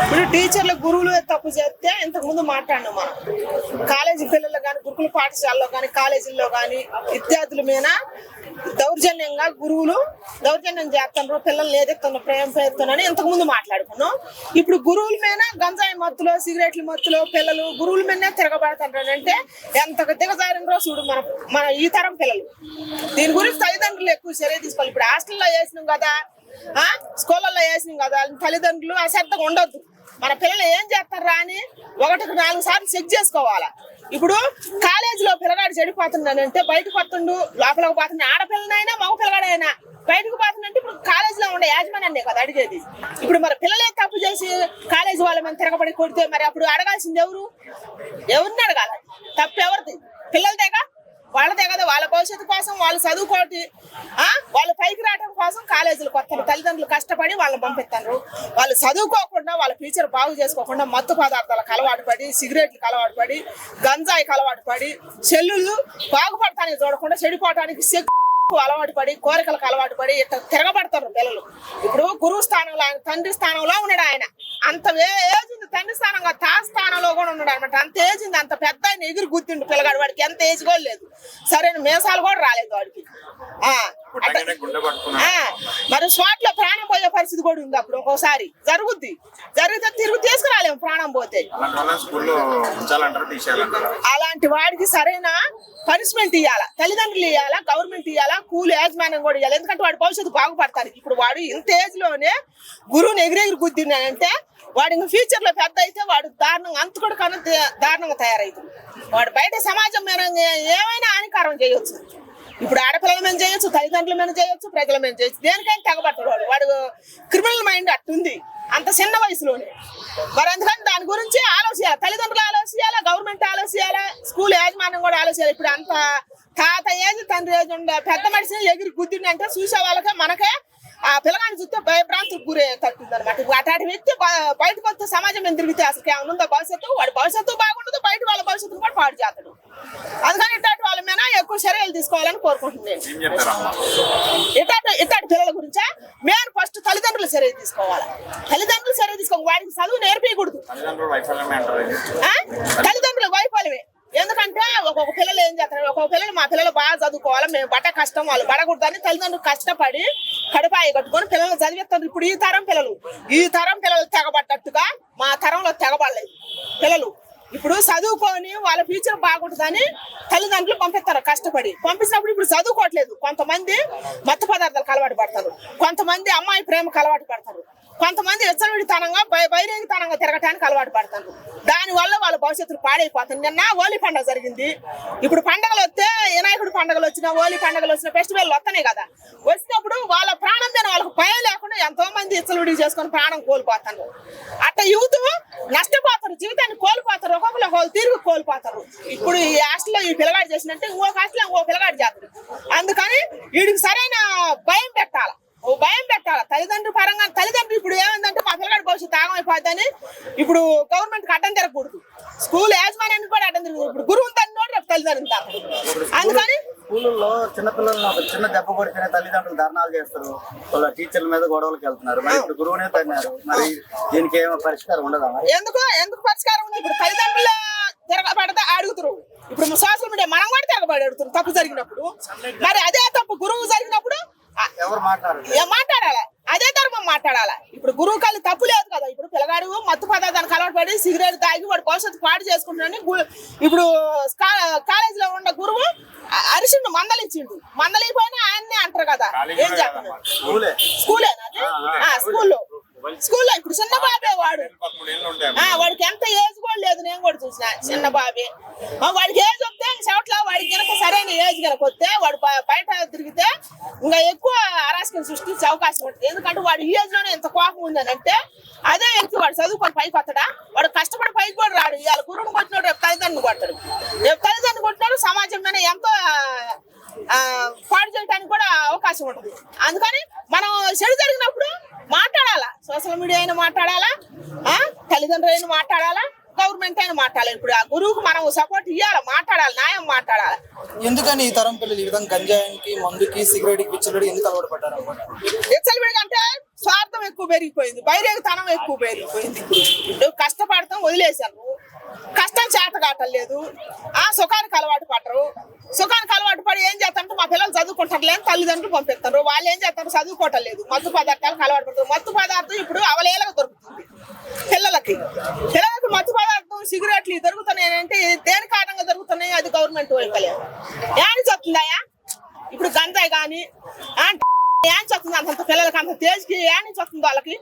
ఇప్పుడు టీచర్లు గురువులు తప్పు చేస్తే ఇంతకు ముందు మాట్లాడినాం మనం. కాలేజీ పిల్లలు కానీ, గురుకుల పాఠశాలలో కానీ, కాలేజీల్లో కానీ విద్యార్థుల మీద దౌర్జన్యంగా గురువులు దౌర్జన్యం చేస్తున్నారు, పిల్లల్ని ఏదెత్తున్న ప్రేమ పేరుతోనని ఇంతకు ముందు మాట్లాడుకున్నాం. ఇప్పుడు గురువుల మీద గంజాయి మత్తులో, సిగరెట్ల మత్తులో పిల్లలు గురువుల మీదనే తిరగబడుతుంటారు. అంటే ఎంత దిగజారినరో చూడు మన ఈ తరం పిల్లలు. దీని గురించి తల్లిదండ్రులు ఎక్కువ చర్య తీసుకోవాలి. ఇప్పుడు హాస్టల్లో వేసినాం కదా, స్కూళ్ళల్లో వేసినాం కదా, తల్లిదండ్రులు అశ్రద్ధగా ఉండొద్దు. మన పిల్లలు ఏం చేస్తారా అని 1-4 సార్లు చెక్ చేసుకోవాలా. ఇప్పుడు కాలేజీలో పిల్లగాడు చెడిపోతున్నాడంటే బయటకు వస్తుండు, లోపలికి పోతుండే, ఆడపిల్లనైనా మగ పిల్లగాడైనా బయటకు పోతుందంటే ఇప్పుడు కాలేజీలో ఉండే యాజమాన్యాన్నే కదా అడిగేది. ఇప్పుడు మరి పిల్లలే తప్పు చేసి కాలేజీ వాళ్ళ మీద తిరగబడి కొడితే మరి అప్పుడు అడగాల్సింది ఎవరిని అడగాలి? తప్పు ఎవరిది? పిల్లలదేగా, వాళ్ళదే కదా. వాళ్ళ భవిష్యత్తు కోసం, వాళ్ళు చదువుకోటి, వాళ్ళు పైకి రావడం కోసం కాలేజీలకు వస్తారు. తల్లిదండ్రులు కష్టపడి వాళ్ళని పంపిస్తారు. వాళ్ళు చదువుకోకుండా, వాళ్ళ ఫ్యూచర్ బాగు చేసుకోకుండా మత్తు పదార్థాలకు అలవాటు పడి, సిగరెట్లకు అలవాటు పడి, గంజాయికి అలవాటు పడి, చెల్లుళ్ళు బాగుపడటానికి చూడకుండా చెడిపోవటానికి అలవాటు పడి, కోరికలకు అలవాటు పడి ఇట్లా తిరగబడతారు పిల్లలు. ఇప్పుడు గురువు స్థానంలో, ఆయన తండ్రి స్థానంలో ఉన్నాడు. ఆయన అంత ఏజ్ ఉంది, తండ్రి స్థానంగా తా స్థానంలో కూడా ఉన్నాడు అనమాట. అంత ఏజ్ ఉంది, అంత పెద్ద ఆయన ఎగురు గుర్తిండు పిల్లగాడు. వాడికి ఎంత ఏజ్ కూడా లేదు, సరైన మీసాలు కూడా రాలేదు వాడికి. మరి స్వాట్ లో ప్రాణం పోయే పరిస్థితి కూడా ఉంది. అప్పుడు ఒక్కోసారి జరిగితే తిరిగి తీసుకురాలేము ప్రాణం పోతే. అలాంటి వాడికి సరైన పనిష్మెంట్ ఇవ్వాలా, తల్లిదండ్రులు ఇవ్వాలా, గవర్నమెంట్ ఇవ్వాలా, కూలి యాజమాన్యం కూడా ఇవ్వాలి. ఎందుకంటే వాడి భవిష్యత్తు బాగుపడతారు. ఇప్పుడు వాడు ఇంత ఏజ్ లోనే గురువుని ఎగిరెగిరి గుద్దిందంటే వాడు ఇంకా ఫ్యూచర్ లో పెద్ద అయితే వాడు దారుణంగా అంతకుడు కన్నా దారుణంగా తయారవుతుంది. వాడు బయట సమాజం మీద ఏమైనా హానికారం చేయొచ్చు. ఇప్పుడు ఆడపిల్లల మీద చేయొచ్చు, తల్లిదండ్రుల మీద చేయొచ్చు, ప్రజల మీద చేయొచ్చు. దేనికైనా తెగబడతాడు వాడు క్రిమినల్ మైండ్ అట్టుంది అంత చిన్న వయసులోనే. మరి అందుకని దాని గురించి ఆలోచించాలి, తల్లిదండ్రులు ఆలోచించాలా, గవర్నమెంట్ ఆలోచించాలా, స్కూల్ యాజమాన్యం కూడా ఆలోచించాలి. ఇప్పుడు అంత తాత ఏజ్ తండ్రి ఏజ్ ఉండే పెద్ద మనిషిని ఎగిరి గుద్దిండి అంటే చూసే వాళ్ళకే మనకే ఆ పిల్లగాని చూస్తే భయభ్రాంతికి గురే తట్టుంది అనమాట. అట్లాంటి వ్యక్తి బయటకు వస్తే సమాజం మీద తిరిగితే అసలు ఏమైనా ఉందో భవిష్యత్తు, వాడి భవిష్యత్తు బాగుండదు, బయట వాళ్ళ భవిష్యత్తు కూడా పాడు చేస్తాడు. అందుకని ఇట్లాంటి వాళ్ళ మీద ఎక్కువ చర్యలు తీసుకోవాలని కోరుకుంటున్నాను. ఇట్లాంటి పిల్లల గురించా మేము ఫస్ట్ తల్లిదండ్రులు చర్య తీసుకోవాలి. తల్లిదండ్రులు చర్య తీసుకోవాలి, వాడికి చదువు నేర్పించకూడదు. తల్లిదండ్రుల వైఫల్యమే. ఎందుకంటే ఒక్కొక్క పిల్లలు ఏం చేస్తారు, ఒక్కొక్క పిల్లలు మా పిల్లలు బాగా చదువుకోవాలి, మేము బట్ట కష్టం, వాళ్ళు పడకూడదని తల్లిదండ్రులు కష్టపడి కడుపాయి కట్టుకొని పిల్లలు చదివిస్తారు. ఇప్పుడు ఈ తరం పిల్లలు తెగబడ్డట్టుగా మా తరంలో తెగబడలేదు పిల్లలు. ఇప్పుడు చదువుకొని వాళ్ళ ఫ్యూచర్ బాగుంటుందని తల్లిదండ్రులు పంపిస్తారు కష్టపడి. పంపించినప్పుడు ఇప్పుడు చదువుకోవట్లేదు. కొంతమంది మత్తు పదార్థాలకు అలవాటు పడతారు, కొంతమంది అమ్మాయి ప్రేమకు అలవాటు పడతారు, కొంతమంది విచ్చలవిడితనంగా బైరేగితనంగా తిరగటానికి అలవాటు పడతారు. దానివల్ల వాళ్ళ భవిష్యత్తులు పాడైపోతుంది. నిన్న హోలీ పండుగ జరిగింది. ఇప్పుడు పండుగలు వస్తే వినాయకుడు పండుగలు వచ్చినా, హోలీ పండుగలు వచ్చినా, ఫెస్టివల్ వస్తున్నాయి కదా. వచ్చినప్పుడు వాళ్ళ ప్రాణం మీద వాళ్ళకి భయం లేకుండా ఎంతో మంది విచ్చలవిడి చేసుకొని ప్రాణం కోల్పోతారు. అట్లా యూత్ నష్టపోతారు, జీవితాన్ని కోల్పోతారు, ఒక్కొక్కరు తిరిగి కోల్పోతారు. ఇప్పుడు ఈ హాస్టల్లో ఈ పిల్లగాడు చేసినట్టే ఇంకొక హాస్టల్లో ఇంకో పిల్లగాడు చేస్తారు. అందుకని వీడికి సరైన భయం పెట్టాలి. తల్లిదండ్రుల పరంగా. తల్లిదండ్రులు ఇప్పుడు ఏమైందంటే మా పిల్లగాడి భవిష్యత్తు ఆగమైపోద్దని ఇప్పుడు గవర్నమెంట్ కి అడ్డం తిరగకూడదు, స్కూల్ యాజమాన్యానికి కూడా అడ్డం తిరగదు. ఇప్పుడు గురువు తను రేపు తల్లిదండ్రులు తాను. అందుకని స్కూళ్ళలో చిన్నపిల్లలు చిన్న దెబ్బ పడితేనే తల్లిదండ్రులు ధర్నాలు చేస్తారు, వాళ్ళ టీచర్ల మీద గొడవలకు వెళ్తున్నారు. మరి ఇప్పుడు గురువునే తన్నారు. మరి దీనికి ఏమో పరిష్కారం ఉండదా? ఎందుకు పరిష్కారం ఉంది? ఇప్పుడు తల్లిదండ్రులు తిరగబడితే అడుగుతారు. ఇప్పుడు సోషల్ మీడియా మనం కూడా తిరగబడి అడుగుతారు తప్పు జరిగినప్పుడు. మరి అదే తప్పు గురువు జరిగినప్పుడు ఎవరు మాట్లాడాలా? అదే ధర్మం మాట్లాడాలా. ఇప్పుడు గురువు కళ్ళు తప్పు లేదు కదా. ఇప్పుడు పిల్లగాడు మత్తు పదార్థానికి అలవాటు పడి సిగరెట్ తాగి వాడు భవిష్యత్తు పాడు చేసుకుంటున్నాడని ఇప్పుడు కాలేజీలో ఉన్న గురువు అరిసిండు, మందలిచ్చిండు. మందలిపోయినా ఆయన్నే అంటారు కదా. ఏం చేస్తాడు? స్కూల్లో ఇప్పుడు చిన్న బాబే వాడికి ఎంత ఏజ్ కూడా లేదు. నేను కూడా చూసిన చిన్న బాబే. వాడికి ఏజ్ వస్తే చెవట్లా వాడికి కనుక సరైన ఏజ్ కనుక వస్తే వాడు బయట తిరిగితే ఇంకా ఎక్కువ అరాచకం సృష్టించే అవకాశం ఉంటుంది. ఎందుకంటే వాడు ఈ ఏజ్ లోనే ఎంత కోపం ఉందని అంటే అదే వ్యక్తి వాడు చదువుకొని పైకి వస్తాడా? వాడు కష్టపడి పైకి కూడా రాడు. ఇవాళ గురువుని కొట్టినాడు, రేపు తల్లిదండ్రులు కొట్టాడు. రేపు తల్లిదండ్రులు కొట్టినాడు, సమాజంలోనే ఎంతో పాడు చేయడానికి కూడా అవకాశం ఉంటుంది. అందుకని మనం చెడు జరిగినప్పుడు మాట్లాడాలా, సోషల్ మీడియా అయినా మాట్లాడాలా, తల్లిదండ్రులు అయినా మాట్లాడాలా, గవర్నమెంట్ అయినా మాట్లాడాలి. ఇప్పుడు ఆ గురువుకు మనం సపోర్ట్ ఇవ్వాలి, మాట్లాడాలి, న్యాయం మాట్లాడాలి. ఎందుకని ఈ తరం పిల్లలు ఈ విధంగా గంజాయికి, మందుకి, సిగరెట్ కి, విచ్చలవిడికి ఎందుకు అలవాటు పడ్డారు? విచ్చలవిడికి అంటే స్వార్థం ఎక్కువ పెరిగిపోయింది, బైరేగతనం ఎక్కువ పెరిగిపోయింది. ఇప్పుడు కష్టపడతాం వదిలేశాను, కష్టం చేత కావట్లేదు. సుఖానికి అలవాటు పడరు. సుఖానికి అలవాటు పడి ఏం చేస్తారంటే మా పిల్లలు చదువుకుంటారు లేదు, తల్లిదండ్రులు పంపిస్తారు. వాళ్ళు ఏం చేస్తారు, చదువుకోవటం లేదు, మత్తు పదార్థాలకు అలవాటు పడతారు. మత్తు పదార్థం ఇప్పుడు అవలేలుగా దొరుకుతుంది పిల్లలకి. మత్తు పదార్థం సిగరెట్లు దొరుకుతున్నాయంటే దేని కారణంగా దొరుకుతున్నాయి? అది గవర్నమెంట్ వైఫల్యం. ఏం చెప్తుందాయా? ఇప్పుడు గంజాయి కానీ ఏం చెప్తుంది అంత పిల్లలకి, అంత తేజ్కి ఏం చెప్తుంది వాళ్ళకి?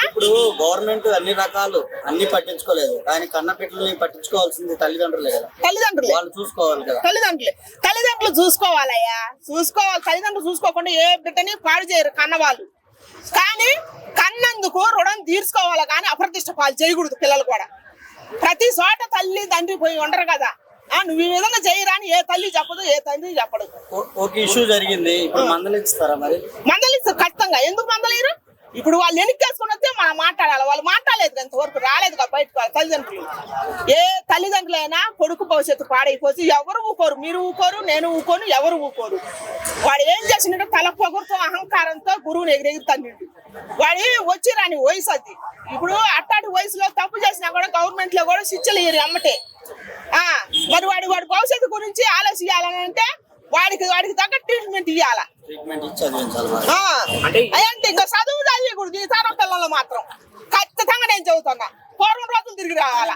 ఇప్పుడు గవర్నమెంట్ అన్ని రకాలు అన్ని పట్టించుకోలేదు, కానీ కన్న పిల్లల్ని పట్టించుకోవాల్సింది తల్లిదండ్రులే కదా. తల్లిదండ్రులు వాళ్ళు చూసుకోవాలి కదా. తల్లిదండ్రులు చూసుకోవాలయ్యా, చూసుకోవాలి. తల్లిదండ్రులు చూసుకోకుండా ఏ బిడ్డని పాడు చేయరు కన్నవాళ్ళు. కానీ కన్నందుకు రుణం తీర్చుకోవాలి, కానీ అప్రతిష్ట పాలు చేయకూడదు పిల్లలు కూడా. ప్రతి చోట తల్లి తండ్రి పోయి ఉండరు కదా. నువ్వు ఈ విధంగా చేయరా అని ఏ తల్లి చెప్పదు, ఏ తండ్రి చెప్పడు. ఒక ఇష్యూ జరిగింది, ఇప్పుడు మందలిస్తారా? మరి మందలిస్తారు ఖచ్చితంగా. ఎందుకు మందలేరు? ఇప్పుడు వాళ్ళు ఎన్నికేసుకుని వస్తే మనం మాట్లాడాలి. వాళ్ళు మాట్లాడలేదు, ఇంతవరకు రాలేదు బయటకు వాళ్ళ తల్లిదండ్రులు. ఏ తల్లిదండ్రులైనా కొడుకు భవిష్యత్తు పాడైపోతే ఎవరు ఊకోరు. మీరు ఊకోరు, నేను ఊకోను, ఎవరు ఊకోరు. వాడు ఏం చేసినట్టు తల పొగురుతో అహంకారంతో గురువుని ఎగిరెగిరి తన్నిండు. వాడి వచ్చి రాని వయసు అది. ఇప్పుడు అట్టాటి వయసులో తప్పు చేసినా కూడా గవర్నమెంట్ లో కూడా శిక్షలు ఇయ్యరు అమ్మటే. మరి వాడి భవిష్యత్తు గురించి ఆలోచించాలని అంటే వాడికి తగ్గ ట్రీట్మెంట్ ఇవ్వాలా. ట్రీట్మెంట్ ఇచ్చి చదివించాలి. అంటే ఇంకా చదువు చదివకూడదు. ఈ తరం పిల్లలు మాత్రం ఖచ్చితంగా నేను చదువుతున్నా. పూర్వం రోజులు తిరిగి రావాలా.